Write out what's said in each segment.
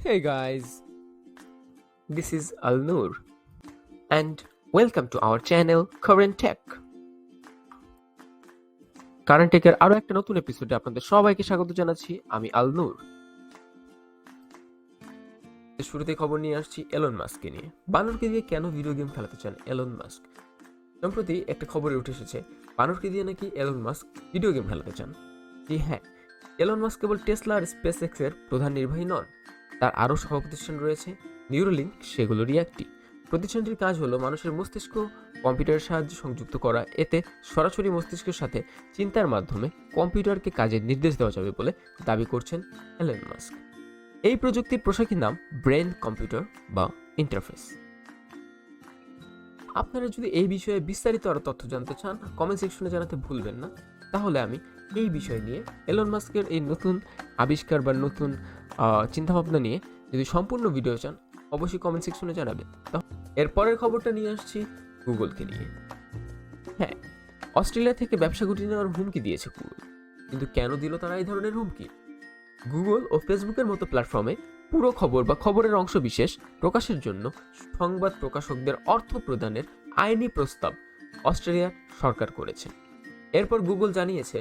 Hey guys, this is Al Noor and welcome to our channel Current Tech. Current টেকের আরো একটা নতুন এপিসোডে আপনাদের সবাইকে স্বাগত জানাচ্ছি। আমি আল নূর। শুরুতে খবর নিয়ে আসছি এলন মাস্ককে নিয়ে। বানরকে দিয়ে কেন ভিডিও গেম খেলাতে চান এলন মাস্ক? সম্প্রতি একটা খবরে উঠে এসেছে বানরকে দিয়ে নাকি এলন মাস্ক ভিডিও গেম খেলাতে চান। জি হ্যাঁ, এলন মাস্ক কেবল টেসলা আর স্পেস এক্সের প্রধান নির্বাহী নন, তার আরও সহপ্রতিষ্ঠান রয়েছে নিউরোলিঙ্ক, সেগুলোরই একটি। প্রতিষ্ঠানটির কাজ হলো মানুষের মস্তিষ্ক কম্পিউটারের সাহায্যে সংযুক্ত করা। এতে সরাসরি মস্তিষ্কের সাথে চিন্তার মাধ্যমে কম্পিউটারকে কাজের নির্দেশ দেওয়া যাবে বলে দাবি করছেন এলন মাস্ক। এই প্রযুক্তির পোশাকি নাম ব্রেন কম্পিউটার বা ইন্টারফেস। আপনারা যদি এই বিষয়ে বিস্তারিত আরও তথ্য জানতে চান, কমেন্ট সেকশনে জানাতে ভুলবেন না। তাহলে আমি এই বিষয় নিয়ে এলন মাস্কের এই নতুন আবিষ্কার বা নতুন চিন্তাভাবনা নিয়ে যদি সম্পূর্ণ ভিডিও চান, অবশ্যই কমেন্ট সেকশনে জানাবেন। এর পরের খবরটা নিয়ে আসছি গুগলকে নিয়ে। হ্যাঁ, অস্ট্রেলিয়া থেকে ব্যবসা গুটিয়ে নেওয়ার হুমকি দিয়েছে গুগল। কিন্তু কেন দিল তারা এই ধরনের হুমকি? গুগল ও ফেসবুকের মতো প্ল্যাটফর্মে পুরো খবর বা খবরের অংশ বিশেষ প্রকাশের জন্য সংবাদ প্রকাশকদের অর্থ প্রদানের আইনি প্রস্তাব অস্ট্রেলিয়ার সরকার করেছে। এরপর গুগল জানিয়েছে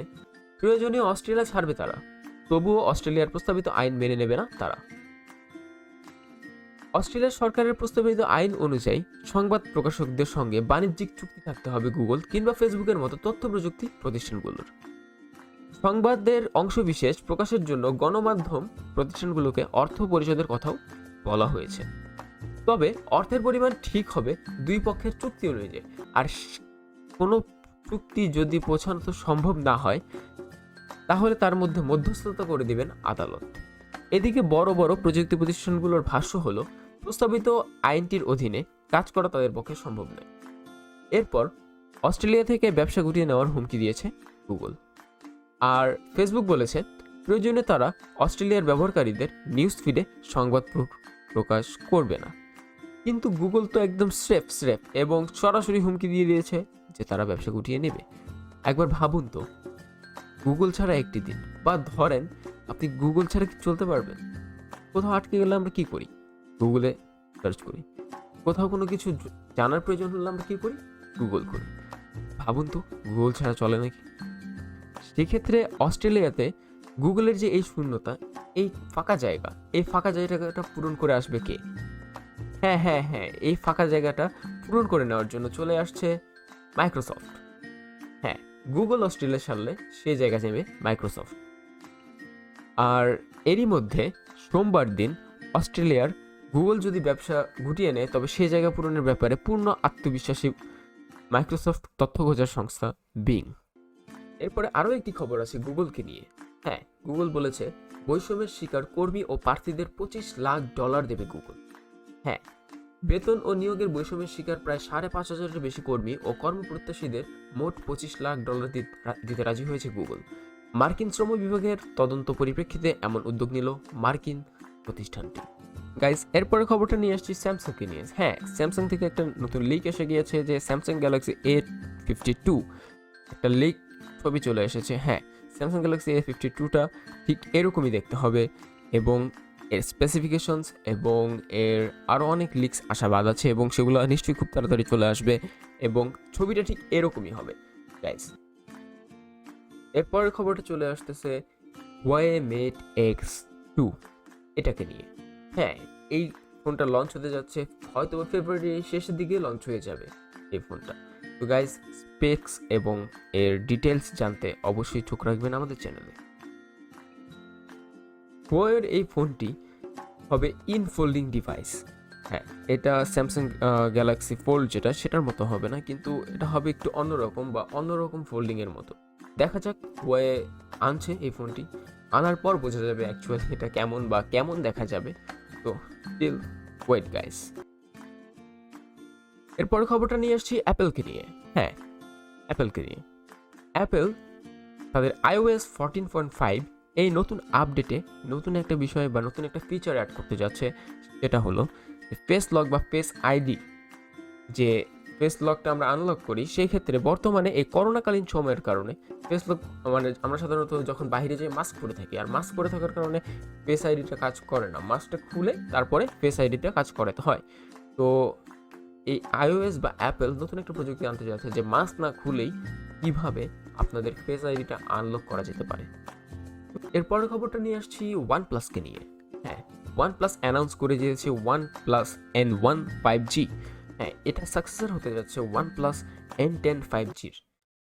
প্রয়োজনীয় অস্ট্রেলিয়া ছাড়বে তারা, তবুও অস্ট্রেলিয়ার প্রস্তাবিত আইন মেনে নেবে না তারা। অস্ট্রেলিয়ার সরকারের প্রস্তাবিত আইন অনুযায়ী সংবাদ প্রকাশকদের সঙ্গে বাণিজ্যিক চুক্তি থাকতে হবে গুগল কিংবা ফেসবুকের মতো তথ্য প্রযুক্তি প্রতিষ্ঠানগুলোর। সংবাদের অংশবিশেষ প্রকাশের জন্য গণমাধ্যম প্রতিষ্ঠানগুলোকে অর্থ পরিশোধের কথাও বলা হয়েছে। তবে অর্থের পরিমাণ ঠিক হবে দুই পক্ষের চুক্তি অনুযায়ী, আর কোনো চুক্তি যদি পৌঁছানো সম্ভব না হয় তাহলে তার মধ্যে মধ্যস্থতা করে দিবেন আদালত। এদিকে বড় বড় প্রযুক্তি প্রতিষ্ঠানগুলোর ভাষ্য হলো প্রস্তাবিত আইনটির অধীনে কাজ করা তাদের পক্ষে সম্ভব নয়। এরপর অস্ট্রেলিয়া থেকে ব্যবসা গুটিয়ে নেওয়ার হুমকি দিয়েছে গুগল। আর ফেসবুক বলেছে প্রয়োজনে তারা অস্ট্রেলিয়ার ব্যবহারকারীদের নিউজ ফিডে সংবাদ প্রকাশ করবে না। কিন্তু গুগল তো একদম স্রেফ এবং সরাসরি হুমকি দিয়ে দিয়েছে যে তারা ব্যবসা গুটিয়ে নেবে। একবার ভাবুন তো, গুগল ছাড়া একটি দিন, বা ধরেন আপনি গুগল ছাড়া কি চলতে পারবেন? কোথাও আটকে গেলে আমরা কি করি? গুগলে সার্চ করি। কোথাও কোনো কিছু জানার প্রয়োজন হলে আমরা কি করি? গুগল করি। ভাবুন তো, গুগল ছাড়া চলে নাকি? সেক্ষেত্রে অস্ট্রেলিয়াতে গুগলের যে এই শূন্যতা, এই ফাঁকা জায়গাটা পূরণ করে আসবে কে? হ্যাঁ, এই ফাঁকা জায়গাটা পূরণ করে নেওয়ার জন্য চলে আসছে মাইক্রোসফট। হ্যাঁ, গুগল অস্ট্রেলিয়া ছাড়লে সেই জায়গা নেবে মাইক্রোসফট। আর এরই মধ্যে সোমবার দিন অস্ট্রেলিয়ার গুগল যদি ব্যবসা গুটিয়ে নেয় তবে সেই জায়গা পূরণের ব্যাপারে পূর্ণ আত্মবিশ্বাসী মাইক্রোসফট তথ্য খোঁজার সংস্থা বিং। এরপরে আরও একটি খবর আছে গুগলকে নিয়ে। হ্যাঁ, গুগল বলেছে বৈষম্যের শিকার কর্মী ও প্রার্থীদের $25 লাখ দেবে গুগল। হ্যাঁ, বেতন ও নিয়োগের বৈষম্যের শিকার প্রায় 5,500-এর বেশি কর্মী ও কর্মপ্রত্যাশীদের মোট $25 লাখ দিতে রাজি হয়েছে গুগল। মার্কিন শ্রম বিভাগের তদন্ত পরিপ্রেক্ষিতে এমন উদ্যোগ নিল মার্কিন প্রতিষ্ঠানটি। গাইস, এরপরে খবরটা নিয়ে আসছি স্যামসাংকে নিয়ে। হ্যাঁ, স্যামসাং থেকে একটা নতুন লিক এসে গিয়েছে যে স্যামসাং গ্যালাক্সি A52 একটা লিক ছবি চলে এসেছে। হ্যাঁ, স্যামসাং গ্যালাক্সি A52টা ঠিক এরকমই দেখতে হবে এবং এর স্পেসিফিকেশনস এবং এর আরও অনেক লিক্স আশাবাদ আছে এবং সেগুলো নিশ্চয়ই খুব তাড়াতাড়ি চলে আসবে এবং ছবিটা ঠিক এরকমই হবে গাইস। এরপরের খবরটা চলে আসতেছে Huawei Mate X2 এটাকে নিয়ে। হ্যাঁ, এই ফোনটা লঞ্চ হতে যাচ্ছে, হয়তো ফেব্রুয়ারির শেষের দিকে লঞ্চ হয়ে যাবে এই ফোনটা। তো গাইস, স্পেক্স এবং এর ডিটেলস জানতে অবশ্যই চোখ রাখবেন আমাদের চ্যানেলে। Huawei এই ফোনটি হবে ইন ফোল্ডিং ডিভাইস। হ্যাঁ, এটা স্যামসাং গ্যালাক্সি ফোল্ড যেটা সেটার মতো হবে না, কিন্তু এটা হবে একটু অন্যরকম ফোল্ডিংয়ের মতো। দেখা যাক Huawei আনছে এই ফোনটি, আনার পর বোঝা যাবে অ্যাকচুয়ালি এটা কেমন দেখা যাবে। তো স্টিল ওয়েট গাইস। এরপর খবরটা নিয়ে আসছি অ্যাপেলকে নিয়ে। হ্যাঁ, অ্যাপেলকে নিয়ে। অ্যাপেল তাদের iOS 14.5 এই নতুন আপডেটে নতুন একটা বিষয় বা নতুন একটা ফিচার অ্যাড করতে যাচ্ছে, যেটা হলো ফেস লক বা ফেস আইডি। যে ফেস লকটা আমরা আনলক করি, সেই ক্ষেত্রে বর্তমানে এই করোনাকালীন সময়ের কারণে ফেস লক মানে আমরা সাধারণত যখন বাইরে যাই মাস্ক পরে থাকি, আর মাস্ক পরে থাকার কারণে ফেস আইডিটা কাজ করে না। মাস্কটা খুলে তারপরে ফেস আইডিটা কাজ করাতে হয়। তো এই iOS বা অ্যাপেল নতুন একটা প্রযুক্তি আনতে যাচ্ছে যে মাস্ক না খুলেই কিভাবে আপনাদের ফেস আইডিটা আনলক করা যেতে পারে। এরপরের খবরটা নিয়ে আসছি OnePlus-কে নিয়ে। হ্যাঁ, OnePlus অ্যানাউন্স করে দিয়েছে OnePlus N1 5G। হ্যাঁ, এটা সাকসেসর হতে যাচ্ছে OnePlus N10 5G-র।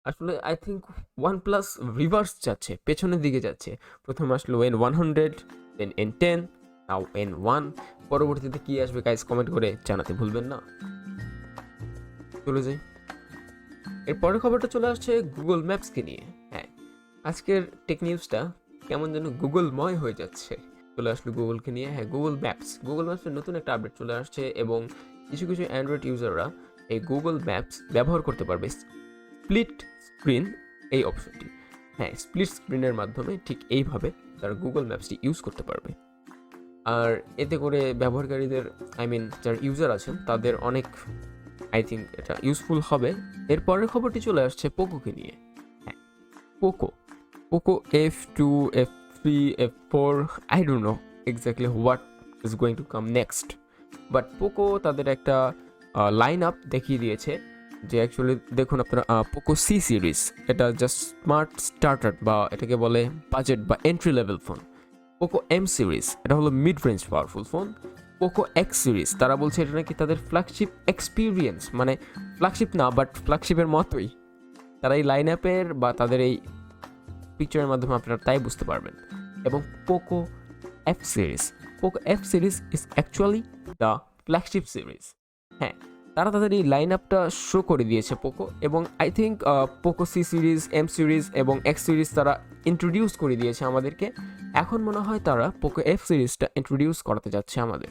আসলে আই থিঙ্ক OnePlus রিভার্স যাচ্ছে, পেছনের দিকে যাচ্ছে। প্রথমে আসলো N100, দেন N10, নাও N1। পরবর্তীতে কি আসবে গাইস কমেন্ট করে জানাতে ভুলবেন না। চলে যাই, এর পরের খবরটা চলে আসছে গুগল ম্যাপসকে নিয়ে। হ্যাঁ, আজকের টেক নিউজটা কেমন যেন গুগলময় হয়ে যাচ্ছে। চলে আসলো গুগলকে নিয়ে। হ্যাঁ, গুগল ম্যাপসের নতুন একটা আপডেট চলে আসছে এবং কিছু অ্যান্ড্রয়েড ইউজাররা এই গুগল ম্যাপস ব্যবহার করতে পারবে স্প্লিট স্ক্রিন এই অপশনটি। হ্যাঁ, স্প্লিট স্ক্রিনের মাধ্যমে ঠিক এইভাবে তারা গুগল ম্যাপসটি ইউজ করতে পারবে। আর এতে করে ব্যবহারকারীদের যারা ইউজার আছেন তাদের অনেক আই থিঙ্ক এটা ইউজফুল হবে। এর পরের খবরটি চলে আসছে পোকোকে নিয়ে। হ্যাঁ, Poco F2, F3, F4, I don't know exactly what is going to come next, but Poco তাদের একটা লাইন আপ দেখিয়ে দিয়েছে যে অ্যাকচুয়ালি দেখুন আপনারা পোকো সি সিরিজ, এটা জাস্ট স্মার্ট স্টার্টার বা এটাকে বলে বাজেট বা entry level phone. Poco M series, এটা হলো mid range powerful phone. Poco X series, তারা বলছে এটা নাকি তাদের ফ্ল্যাগশিপ এক্সপিরিয়েন্স, মানে ফ্ল্যাগশিপ না বাট ফ্ল্যাগশিপের মতোই। তারা এই লাইন অ্যাপের বা তাদের এই পিকচারের মাধ্যমে আপনারা তাই বুঝতে পারবেন। এবং Poco F series is actually the flagship series. হ্যাঁ, তারা তাদের এই লাইন আপটা শো করে দিয়েছে পোকো, এবং I think Poco C series, M series এবং এক্স সিরিজ তারা ইন্ট্রোডিউস করে দিয়েছে আমাদেরকে। এখন মনে হয় তারা পোকো এফ সিরিজটা ইন্ট্রোডিউস করাতে যাচ্ছে আমাদের।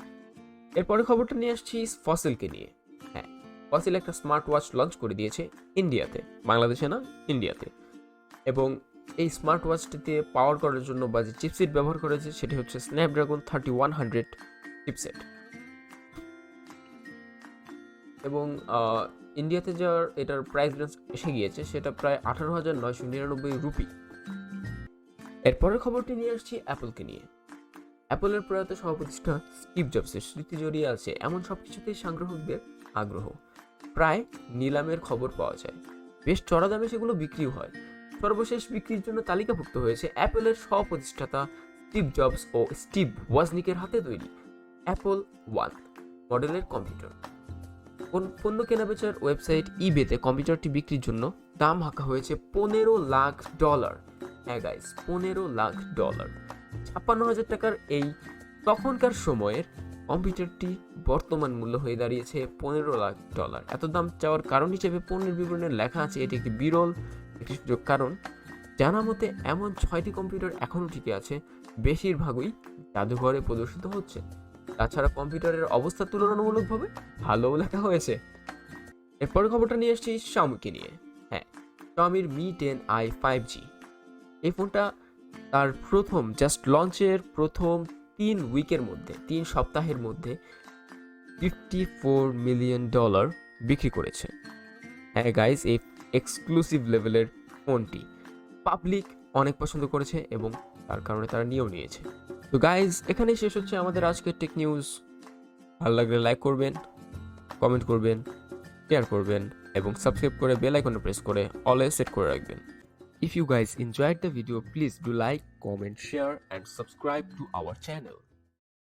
এরপরে খবরটা নিয়ে আসছি ফসিলকে নিয়ে। হ্যাঁ, ফসিল একটা স্মার্ট ওয়াচ লঞ্চ করে দিয়েছে ইন্ডিয়াতে, বাংলাদেশে না, ইন্ডিয়াতে। এবং এই স্মার্ট ওয়াচটিতে পাওয়ার করার জন্য বা যে চিপসেট ব্যবহার করেছে সেটি হচ্ছে স্ন্যাপড্রাগন 3100 চিপসেট। এবং ইন্ডিয়াতে যার এটার প্রাইস রেঞ্জ এসে গিয়েছে সেটা প্রায় 18,999 রুপি। এরপরের খবরটি নিয়ে আসছি অ্যাপলকে নিয়ে। অ্যাপলের প্রয়াত সহপ্রতিষ্ঠা স্টিভ জবসের স্মৃতি জড়িয়ে আছে এমন সব কিছুতেই সংগ্রাহকদের আগ্রহ। প্রায় নিলামের খবর পাওয়া যায়, বেশ চড়া দামে সেগুলো বিক্রিও হয়। সর্বশেষ বিক্রির জন্য তালিকাভুক্ত হয়েছে অ্যাপলের সহ-প্রতিষ্ঠাতা স্টিভ জবস ও স্টিভ ওয়াজনিকের হাতে তৈরি অ্যাপল ওয়ান মডেলের কম্পিউটার। পণ্য কেনাবেচার ওয়েবসাইট ইবেতে কম্পিউটারটি বিক্রির জন্য দাম হাঁকা হয়েছে $15 লাখ। হ্যাঁ গাইস, $15 লাখ, 56,000 টাকার এই তখনকার সময়ের কম্পিউটারটি বর্তমান মূল্য হয়ে দাঁড়িয়েছে $15 লাখ। এত দাম চাওয়ার কারণ হিসেবে পণ্যের বিবরণে লেখা আছে এটি একটি বিরল একটি সুযোগ। কারণ জানা মতে এমন 6টি কম্পিউটার এখনও টিকে আছে, বেশিরভাগই জাদুঘরে প্রদর্শিত হচ্ছে। তাছাড়া কম্পিউটারের অবস্থা তুলনামূলকভাবে ভালোও লেখা হয়েছে। এরপরে খবরটা নিয়ে এসেছি শাওমিকে নিয়ে। হ্যাঁ, শাওমির Mi 10i 5G, এই ফোনটা তার জাস্ট লঞ্চের প্রথম 3 সপ্তাহের মধ্যে $54 মিলিয়ন বিক্রি করেছে। হ্যাঁ গাইজ, এই এক্সক্লুসিভ লেভেলের ফোনটি পাবলিক অনেক পছন্দ করেছে এবং তার কারণে তারা নিয়েও নিয়েছে। তো গাইজ, এখানেই শেষ হচ্ছে আমাদের আজকের টেক নিউজ। ভালো লাগলে লাইক করবেন, কমেন্ট করবেন, শেয়ার করবেন এবং সাবস্ক্রাইব করে বেল আইকনে প্রেস করে অলে সেট করে রাখবেন। If you guys enjoyed the video, please do like, comment, share and subscribe to our channel.